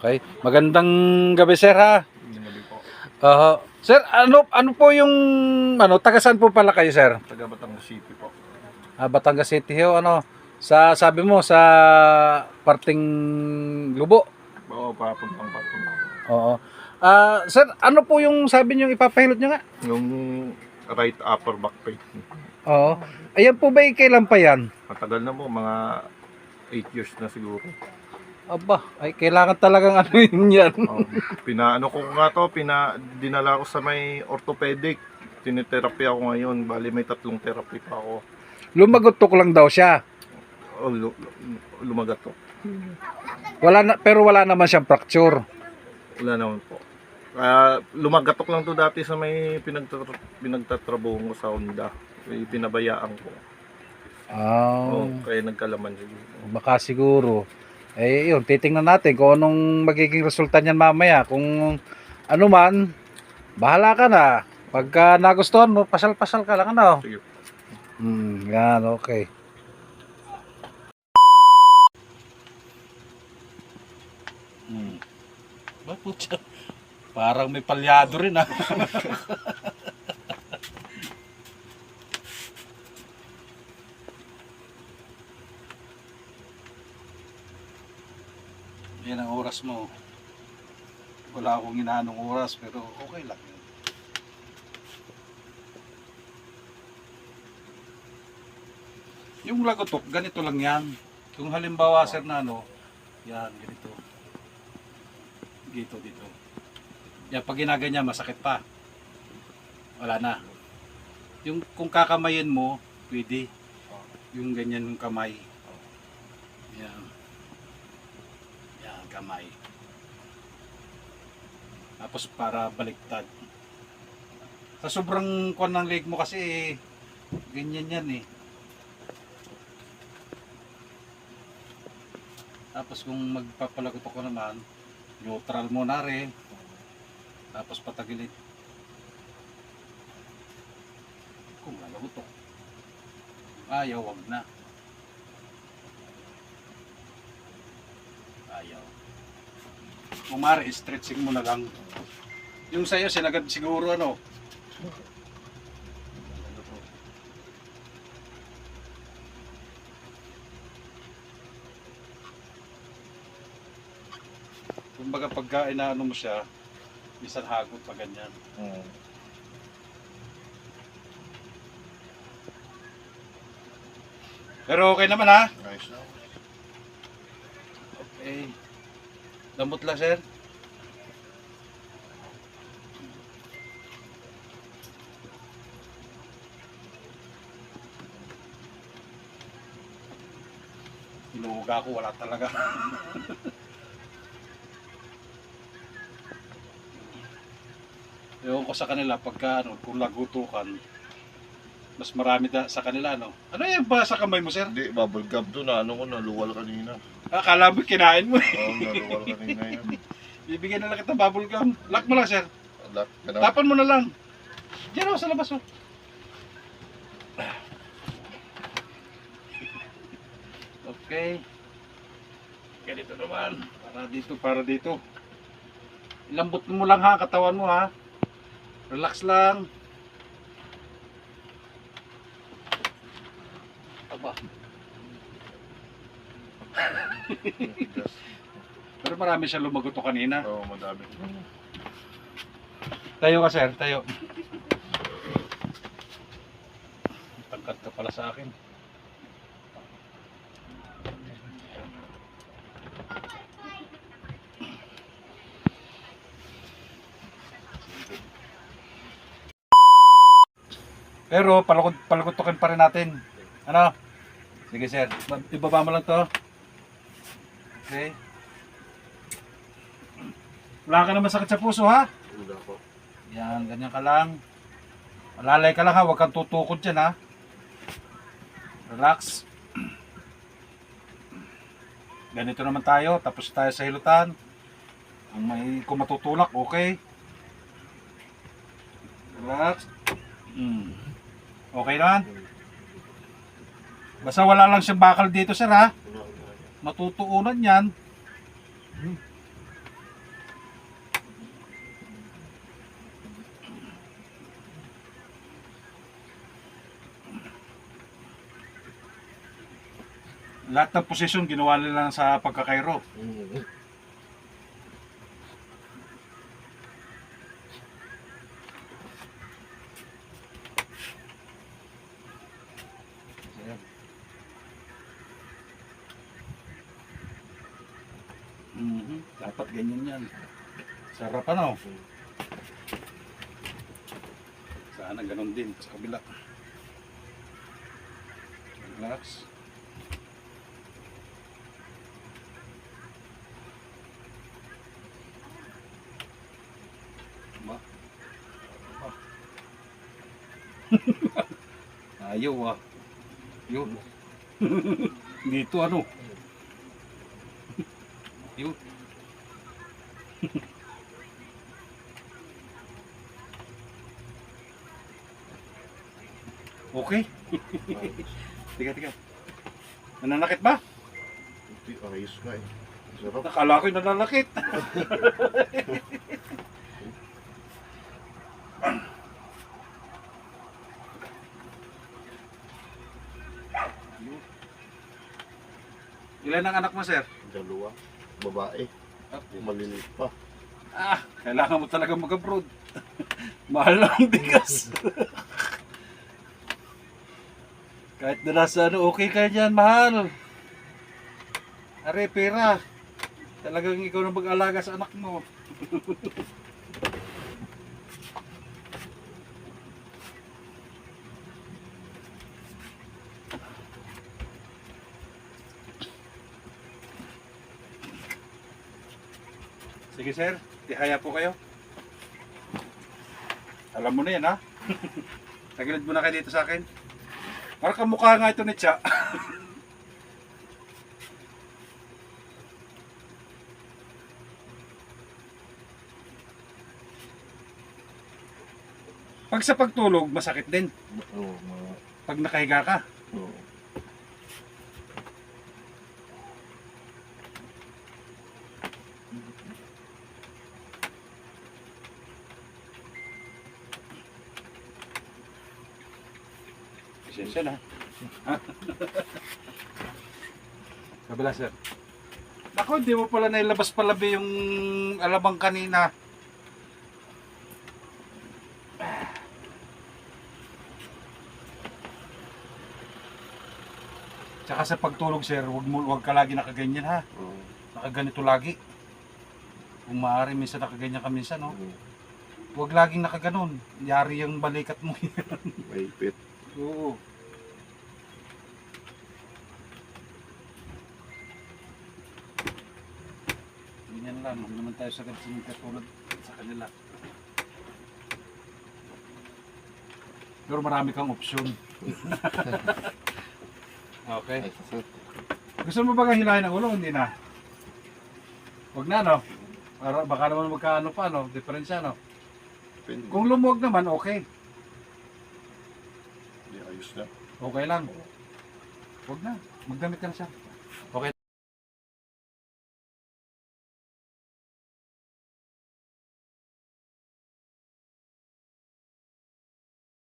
Okay. Magandang gabi, sir, ha? Gabi po. Sir, ano po yung taga saan po pala kayo, sir? Taga Batangas City po. Batangas City ho, sabi mo sa parting Lubo. Oo, papuntang parking. Oo. Sir, ano po yung sabi niyo ipapahilot niyo nga? Yung right upper back pain. Oo. Ayan po ba kailan pa yan? Matagal na po, mga 8 years na siguro. Aba, ay kailangan talagang ano yun yan. Pinaano ko nga to, dinala ko sa may orthopedic. Tinitherapy ako ngayon, bali may 3 therapy pa ako. Lumagotok lang daw siya. Oh, lumagat to. Pero wala naman siyang fracture. Wala naman po. Lumagatok lang to dati sa may pinagtatrabuho ko sa Honda. May pinabayaan ko. Kaya nagkalaman siguro. Baka siguro. Yun, titingnan natin kung anong magiging resulta niyan mamaya. Kung ano man, bahala ka na. Pagka nagustuhan mo, pasal-pasal ka lang, ano? Sige. Yan, okay. Parang may palyado rin, ah. Yan ang oras mo. Wala akong inaanong oras, pero okay lang yun. Yung lagotok, ganito lang yan. Kung halimbawa, sir, na yan, ganito. Dito. Yan, pag ginaganyan, masakit pa. Wala na. Yung kung kakamayin mo, pwede. Yung ganyan yung kamay. Yan. Yan, kamay. Tapos para baliktad. Sa sobrang kuwan ng leg mo kasi, ganyan yan eh. Tapos kung magpapalagotok ko naman, neutral mo na rin. Tapos patagilid. Kung lalagotok. Ayaw, wag na. Ayaw. Kung maaari, stretching mo na lang. Yung sa'yo, sinagad siguro kumbaga pagka inaano mo siya, minsan hagot pa ganyan. Pero okay naman, ha? Nice na. Okay. Lambot lang, sir. Inuuga ko, wala talaga. Ewan ko sa kanila pagka kung lagutukan, mas marami sa kanila, Ano yan ba sa kamay mo, sir? Hindi, bubble gum to na ko naluwal kanina. Akala mo kinain mo eh. Oo, naluwal kanina yan. Bibigyan na lang kita bubble gum. Lock mo lang, sir. Ganun. Tapan mo na lang. Diyan sa labas, Okay. Ganito naman. Para dito. Ilambot mo lang, ha, katawan mo, ha. Relax lang. Aba. Pero marami siya lumagoto kanina. Oo, madami. Tayo ka, sir. Tayo. Tangkad ka pala sa akin. Pero palagutukin pa rin natin. Ano? Sige, sir. Ibaba mo lang to. Okay. Wala ka naman sakit sa puso, ha? Wala po. Yan, ganyan ka lang. Malalay ka lang, ha? Huwag kang tutukod dyan, ha? Relax. Ganito naman tayo. Tapos tayo sa hilutan. Kung matutulak, okay. Relax. Okay naman. Basta wala lang siyang bakal dito, sir, ha? Matutuunan yan. Lahat ng posisyon ginawa nila sa pagkakairo. Mm. Ayan. Dapat ganyan yan. Sarap ano? Sana ganun din sa kabila. Relax. Ba? Ayaw ah. Yun. Dito ano? Yun. Okay. Tiga. Nananakit ba? Hindi, ayos nga eh. Sarap. Nakala ko'y nananakit. Ilan ang anak mo, sir? Dalawa. Babae. Maliliit pa. Kailangan mo talaga mag-abroad. Mahal na ang bigas. Kahit na nasa ano, okay ka dyan, mahal. Are, pera. Talagang ikaw na mag-alaga sa anak mo. Sige sir, tihaya po kayo. Alam mo na yan ha. Tagilid mo na kayo dito sa akin. Parang kamukha nga ito ni Cha. Pag sa pagtulog, masakit din. Oo, mga... Pag nakahiga ka. Oo. Pasensya na. Kabila sir. Ako, hindi mo pala nailabas palabi yung alabang kanina. Tsaka sa pagtulog sir, wag ka lagi nakaganyan ha. Oo. Nakaganito lagi. Kung maaari, minsan nakaganyan ka minsan, no? Oo. Huwag laging nakaganon. Yari yung balikat mo. Maipit. Oo. Ganyan lang. Huwag naman tayo sagad sa katulad sa kanila. Pero marami kang opsyon. Okay. Ay, sir. Gusto mo ba hilahin ang ulo? Hindi na. Huwag na, no? Para baka naman magkaano pa, no? Diferensya, no? Pwede. Kung lumuwag naman, okay. Hindi, ayos na. Okay lang. Huwag na. Magdamit ka na siya.